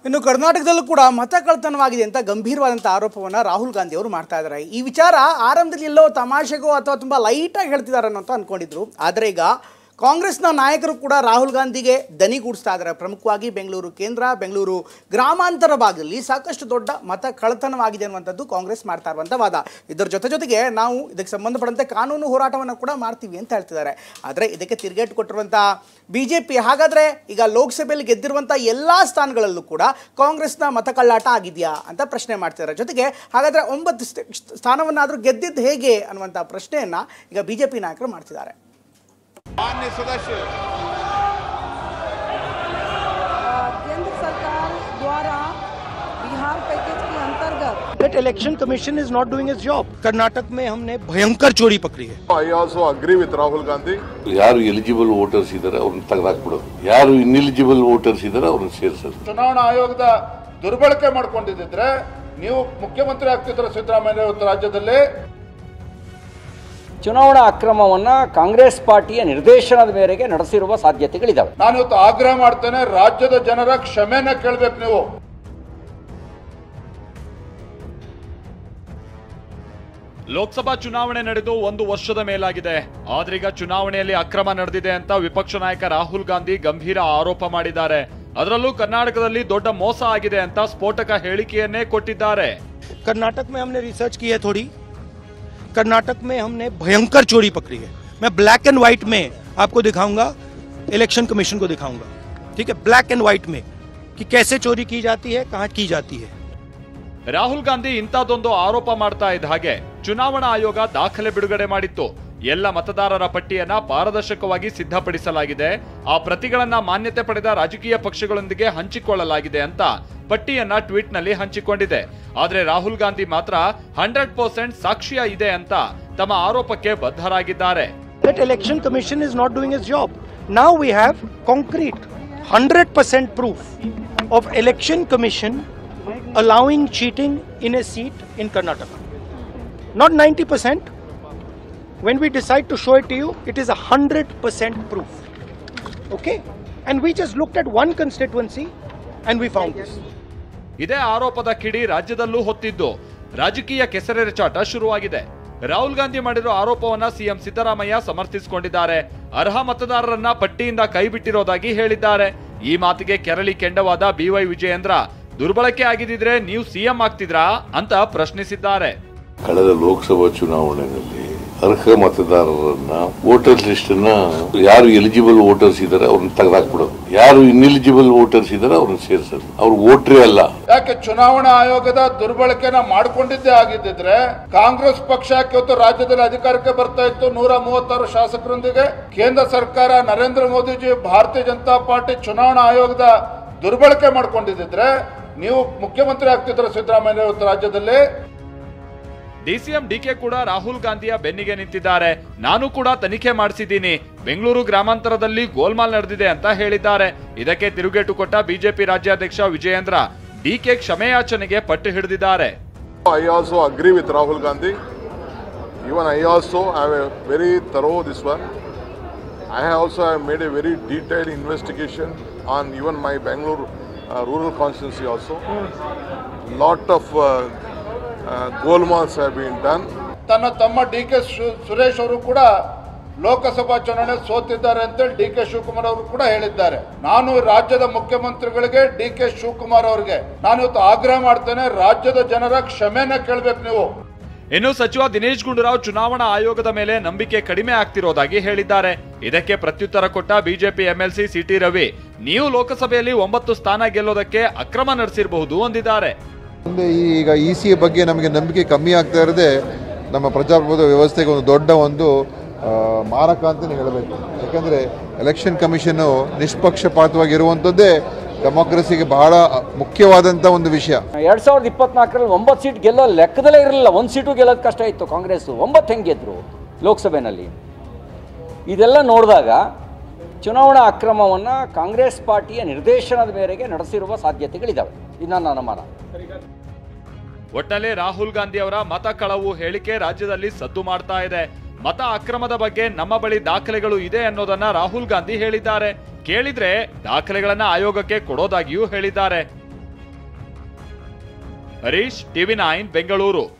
ಇನ್ನು ಕರ್ನಾಟಕದಲ್ಲೂ ಕೂಡ ಮತ ಕಳ್ಳತನವಾಗಿದೆ ಅಂತ ಗಂಭೀರವಾದಂಥ ಆರೋಪವನ್ನು ರಾಹುಲ್ ಗಾಂಧಿ ಅವರು ಮಾಡ್ತಾ ಇದ್ದಾರೆ. ಈ ವಿಚಾರ ಆರಂಭದಲ್ಲಿ ಎಲ್ಲೋ ತಮಾಷೆಗೋ ಅಥವಾ ತುಂಬ ಲೈಟಾಗಿ ಹೇಳ್ತಿದ್ದಾರೆ ಅನ್ನೋ ಅನ್ಕೊಂಡಿದ್ರು. ಆದರೆ ಈಗ ಕಾಂಗ್ರೆಸ್ನ ನಾಯಕರು ಕೂಡ ರಾಹುಲ್ ಗಾಂಧಿಗೆ ದನಿಗೂಡಿಸ್ತಾ ಇದ್ದಾರೆ. ಪ್ರಮುಖವಾಗಿ ಬೆಂಗಳೂರು ಕೇಂದ್ರ, ಬೆಂಗಳೂರು ಗ್ರಾಮಾಂತರ ಭಾಗದಲ್ಲಿ ಸಾಕಷ್ಟು ದೊಡ್ಡ ಮತ ಕಳ್ಳತನವಾಗಿದೆ ಅನ್ನುವಂಥದ್ದು ಕಾಂಗ್ರೆಸ್ ಮಾಡ್ತಾ ಇರುವಂಥ ವಾದ. ಇದರ ಜೊತೆಗೆ ನಾವು ಇದಕ್ಕೆ ಸಂಬಂಧಪಟ್ಟಂತೆ ಕಾನೂನು ಹೋರಾಟವನ್ನು ಕೂಡ ಮಾಡ್ತೀವಿ ಅಂತ ಹೇಳ್ತಿದ್ದಾರೆ. ಆದರೆ ಇದಕ್ಕೆ ತಿರುಗೇಟು ಕೊಟ್ಟಿರುವಂಥ BJP ಹಾಗಾದರೆ ಈಗ ಲೋಕಸಭೆಯಲ್ಲಿ ಗೆದ್ದಿರುವಂಥ ಎಲ್ಲ ಸ್ಥಾನಗಳಲ್ಲೂ ಕೂಡ ಕಾಂಗ್ರೆಸ್ನ ಮತ ಕಳ್ಳಾಟ ಆಗಿದೆಯಾ ಅಂತ ಪ್ರಶ್ನೆ ಮಾಡ್ತಿದ್ದಾರೆ. ಜೊತೆಗೆ ಹಾಗಾದರೆ 9 ಸ್ಥಾನವನ್ನಾದರೂ ಗೆದ್ದಿದ್ದು ಹೇಗೆ ಅನ್ನುವಂಥ ಪ್ರಶ್ನೆಯನ್ನು ಈಗ BJP ನಾಯಕರು ಮಾಡ್ತಿದ್ದಾರೆ. माननीय सदस्य, केंद्र सरकार द्वारा बिहार पैकेज के अंतर्गत That election commission is not doing its job. Karnataka में हमने भयंकर चोरी पकड़ी है. I also agree with Rahul Gandhi. ಯಾರು ಎಲಿಜಿಬಲ್ ವೋಟರ್ಸ್ ಇದ್ದಾರೆ ಅವ್ರನ್ನ ತೆಗೆದಾಕ್ಬಿಡೋದು, ಯಾರು ಇನ್ಎಲಿಜಿಬಲ್ ವೋಟರ್ಸ್ ಇದ್ದಾರೆ ಅವ್ರನ್ನ ಸೇರಿಸೋದು. ಚುನಾವಣಾ ಆಯೋಗದ ದುರ್ಬಳಕೆ ಮಾಡ್ಕೊಂಡಿದ್ದರೆ ನೀವು ಮುಖ್ಯಮಂತ್ರಿ ಆಗ್ತಿದ್ರು ಸಿದ್ದರಾಮಯ್ಯ ರಾಜ್ಯದಲ್ಲಿ. ಚುನಾವಣಾ ಅಕ್ರಮವನ್ನು ಕಾಂಗ್ರೆಸ್ ಪಾರ್ಟಿಯ ನಿರ್ದೇಶನದ ಮೇರೆಗೆ ನಡೆಸಿರುವ ಸಾಧ್ಯತೆಗಳಿದ್ದಾವೆ. ನಾನು ಇವತ್ತು ಆಗ್ರಹ ಮಾಡ್ತೇನೆ, ರಾಜ್ಯದ ಜನರ ಕ್ಷಮೆನ ಕೇಳಬೇಕು ನೀವು. ಲೋಕಸಭಾ ಚುನಾವಣೆ ನಡೆದು 1 ವರ್ಷದ ಮೇಲಾಗಿದೆ. ಆದ್ರೀಗ ಚುನಾವಣೆಯಲ್ಲಿ ಅಕ್ರಮ ನಡೆದಿದೆ ಅಂತ ವಿಪಕ್ಷ ನಾಯಕ ರಾಹುಲ್ ಗಾಂಧಿ ಗಂಭೀರ ಆರೋಪ ಮಾಡಿದ್ದಾರೆ. ಅದರಲ್ಲೂ ಕರ್ನಾಟಕದಲ್ಲಿ ದೊಡ್ಡ ಮೋಸ ಆಗಿದೆ ಅಂತ ಸ್ಫೋಟಕ ಹೇಳಿಕೆಯನ್ನೇ ಕೊಟ್ಟಿದ್ದಾರೆ. कर्नाटक में हमने रिसर्च की है थोड़ी. कर्नाटक में हमने भयंकर चोरी पकड़ी है. मैं ब्लैक एंड व्हाइट में आपको दिखाऊंगा, इलेक्शन कमीशन को दिखाऊंगा, ठीक है, ब्लैक एंड व्हाइट में कि कैसे चोरी की जाती है, कहां की जाती है. ರಾಹುಲ್ ಗಾಂಧಿ ಇಂಥದ್ದೊಂದು ಆರೋಪ ಮಾಡ್ತಾ ಇದ್ದ ಹಾಗೆ ಚುನಾವಣಾ ಆಯೋಗ ದಾಖಲೆ ಬಿಡುಗಡೆ ಮಾಡಿತ್ತು. ಎಲ್ಲ ಮತದಾರರ ಪಟ್ಟಿಯನ್ನ ಪಾರದರ್ಶಕವಾಗಿ ಸಿದ್ಧಪಡಿಸಲಾಗಿದೆ, ಆ ಪ್ರತಿಗಳನ್ನ ಮಾನ್ಯತೆ ಪಡೆದ ರಾಜಕೀಯ ಪಕ್ಷಗಳೊಂದಿಗೆ ಹಂಚಿಕೊಳ್ಳಲಾಗಿದೆ ಅಂತ ಪಟ್ಟಿಯನ್ನ ಟ್ವೀಟ್ ನಲ್ಲಿ ಹಂಚಿಕೊಂಡಿದೆ. ಆದ್ರೆ ರಾಹುಲ್ ಗಾಂಧಿ ಮಾತ್ರ 100% ಸಾಕ್ಷ್ಯ ಇದೆ ಅಂತ ತಮ್ಮ ಆರೋಪಕ್ಕೆ ಬದ್ಧರಾಗಿದ್ದಾರೆ. That election commission is not doing its job. Now we have concrete 100% proof of election commission allowing cheating in a seat in Karnataka. Not 90%. When we decide to show it to you, it is 100% proof. Okay? And we just looked at one constituency and we found this. ಇದೇ ಆರೋಪದ ಕಿಡಿ ರಾಜ್ಯದಲ್ಲೂ ಹೊತ್ತಿದ್ದು ರಾಜಕೀಯ ಕೆಸರೆರಚಾಟ ಶುರುವಾಗಿದೆ. ರಾಹುಲ್ ಗಾಂಧಿ ಮಾಡಿರೋ ಆರೋಪವನ್ನ CM Siddaramaiah ಸಮರ್ಥಿಸಿಕೊಂಡಿದ್ದಾರೆ. ಅರ್ಹ ಮತದಾರರನ್ನ ಪಟ್ಟಿಯಿಂದ ಕೈಬಿಟ್ಟಿರೋದಾಗಿ ಹೇಳಿದ್ದಾರೆ. ಈ ಮಾತಿಗೆ ಕೆರಳಿ ಕೆಂಡವಾದ BY ವಿಜಯೇಂದ್ರ ದುರ್ಬಳಕೆ ಆಗಿದ್ರೆ ನೀವು ಸಿಎಂ ಆಗ್ತಿದ್ರಾ ಅಂತ ಪ್ರಶ್ನಿಸಿದ್ದಾರೆ. ಕಳೆದ ಲೋಕಸಭಾ ಚುನಾವಣೆಯಲ್ಲಿ ಅರ್ಹ ಮತದಾರರನ್ನ ವೋಟರ್ಸ್ ಲಿಸ್ಟ್ ಅನ್ನ ಯಾರು ಎಲಿಜಿಬಲ್ ವೋಟರ್ಸ್ ಇದ್ದಾರೆ ಅವ್ರನ್ನ ತೆಗೆದಾಕ್ಬಿಡೋದು, ಯಾರು ಇನ್ಎಲಿಜಿಬಲ್ ವೋಟರ್ಸ್ ಇದ್ದಾರೆ ಅವ್ರನ್ನ ಸೇರಿಸೋದು. ಅವ್ರು ವೋಟ್ರೇ ಅಲ್ಲ. ಯಾಕೆ ಚುನಾವಣಾ ಆಯೋಗದ ದುರ್ಬಳಕೆನ ಮಾಡ್ಕೊಂಡಿದ್ದೇ ಆಗಿದ್ದಿದ್ರೆ ಕಾಂಗ್ರೆಸ್ ಪಕ್ಷ ಇವತ್ತು ರಾಜ್ಯದಲ್ಲಿ ಅಧಿಕಾರಕ್ಕೆ ಬರ್ತಾ ಇತ್ತು 136 ಶಾಸಕರೊಂದಿಗೆ. ಕೇಂದ್ರ ಸರ್ಕಾರ ನರೇಂದ್ರ ಮೋದಿಜಿ ಭಾರತೀಯ ಜನತಾ ಪಾರ್ಟಿ ಚುನಾವಣಾ ಆಯೋಗದ ದುರ್ಬಳಕೆ ಮಾಡ್ಕೊಂಡಿದ್ದರೆ ನೀವು ಮುಖ್ಯಮಂತ್ರಿ ಆಗ್ತಿದ್ರು ಸಿದ್ದರಾಮಯ್ಯ ರಾಜ್ಯದಲ್ಲಿ. DCM DK ಕೂಡ ರಾಹುಲ್ ಗಾಂಧಿಯ ಬೆನ್ನಿಗೆ ನಿಂತಿದ್ದಾರೆ. ನಾನು ಕೂಡ ತನಿಖೆ ಮಾಡಿಸಿದ್ದೀನಿ, ಬೆಂಗಳೂರು ಗ್ರಾಮಾಂತರದಲ್ಲಿ ಗೋಲ್ಮಾಲ್ ನಡೆದಿದೆ ಅಂತ ಹೇಳಿದ್ದಾರೆ. ಇದಕ್ಕೆ ತಿರುಗೇಟು ಕೊಟ್ಟ BJP ರಾಜ್ಯಾಧ್ಯಕ್ಷ ವಿಜಯೇಂದ್ರ DK ಕ್ಷಮೆಯಾಚನೆಗೆ ಪಟ್ಟು ಹಿಡಿದಿದ್ದಾರೆ. I also agree with Rahul Gandhi. Even I also have a very thorough this one. I also have made a very detailed investigation on even my Bangalore rural constituency also. Lot of ಗೋಲ್ಮಾಲ್ಸ್ have been done. ತನ್ನ ತಮ್ಮ DK Suresh ಅವರು ಕೂಡ ಲೋಕಸಭಾ ಚುನಾವಣೆ ಸೋತಿದ್ದಾರೆ ಅಂತೇಳಿ DK Shivakumar ಅವರು ಕೂಡ ಹೇಳಿದ್ದಾರೆ. ನಾನು ರಾಜ್ಯದ ಮುಖ್ಯಮಂತ್ರಿಗಳಿಗೆ DK ಶಿವಕುಮಾರ್ ಅವರಿಗೆ ನಾನು ಇವತ್ತು ಆಗ್ರಹ ಮಾಡ್ತೇನೆ, ರಾಜ್ಯದ ಜನರ ಕ್ಷಮೆನ ಕೇಳಬೇಕು ನೀವು. ಇನ್ನು ಸಚಿವ ದಿನೇಶ್ ಗುಂಡೂರಾವ್ ಚುನಾವಣಾ ಆಯೋಗದ ಮೇಲೆ ನಂಬಿಕೆ ಕಡಿಮೆ ಆಗ್ತಿರೋದಾಗಿ ಹೇಳಿದ್ದಾರೆ. ಇದಕ್ಕೆ ಪ್ರತ್ಯುತ್ತರ ಕೊಟ್ಟ BJP MLC CT ರವಿ ನೀವು ಲೋಕಸಭೆಯಲ್ಲಿ 9 ಸ್ಥಾನ ಗೆಲ್ಲೋದಕ್ಕೆ ಅಕ್ರಮ ನಡೆಸಿರಬಹುದು ಅಂದಿದ್ದಾರೆ. ಈಗ EC ಬಗ್ಗೆ ನಮಗೆ ನಂಬಿಕೆ ಕಮ್ಮಿ ಆಗ್ತಾ ಇರೋದೇ ನಮ್ಮ ಪ್ರಜಾಪ್ರಭುತ್ವ ವ್ಯವಸ್ಥೆಗೆ ಒಂದು ದೊಡ್ಡ ಮಾರಕ ಅಂತಲೇ ಹೇಳಬೇಕು. ಯಾಕಂದರೆ ಎಲೆಕ್ಷನ್ ಕಮಿಷನ್ನು ನಿಷ್ಪಕ್ಷಪಾತವಾಗಿರುವಂಥದ್ದೇ ಡೆಮೋಕ್ರಸಿಗೆ ಬಹಳ ಮುಖ್ಯವಾದಂಥ ಒಂದು ವಿಷಯ. 2024ರಲ್ಲಿ 9 ಸೀಟ್ ಗೆಲ್ಲೋ ಲೆಕ್ಕದಲ್ಲೇ ಇರಲಿಲ್ಲ. 1 ಸೀಟು ಗೆಲ್ಲೋದು ಕಷ್ಟ ಇತ್ತು. ಕಾಂಗ್ರೆಸ್ 9 ಹೆಂಗೆ ಗೆದ್ರು ಲೋಕಸಭೆಯಲ್ಲಿ? ಇದೆಲ್ಲ ನೋಡಿದಾಗ ಚುನಾವಣಾ ಅಕ್ರಮವನ್ನು ಕಾಂಗ್ರೆಸ್ ಪಾರ್ಟಿಯ ನಿರ್ದೇಶನದ ಮೇರೆಗೆ ನಡೆಸಿರುವ ಸಾಧ್ಯತೆಗಳಿದ್ದಾವೆ. ಇದು ನನ್ನ ಅನುಮಾನ. ಒಟ್ಟಲ್ಲಿ ರಾಹುಲ್ ಗಾಂಧಿ ಅವರ ಮತ ಕಳವು ಹೇಳಿಕೆ ರಾಜ್ಯದಲ್ಲಿ ಸದ್ದು ಮಾಡ್ತಾ ಇದೆ. ಮತ ಅಕ್ರಮದ ಬಗ್ಗೆ ನಮ್ಮ ಬಳಿ ದಾಖಲೆಗಳು ಇದೆ ಅನ್ನೋದನ್ನ ರಾಹುಲ್ ಗಾಂಧಿ ಹೇಳಿದ್ದಾರೆ. ಕೇಳಿದ್ರೆ ದಾಖಲೆಗಳನ್ನ ಆಯೋಗಕ್ಕೆ ಕೊಡೋದಾಗಿಯೂ ಹೇಳಿದ್ದಾರೆ. ಹರೀಶ್, ಟಿವಿ9 ಬೆಂಗಳೂರು.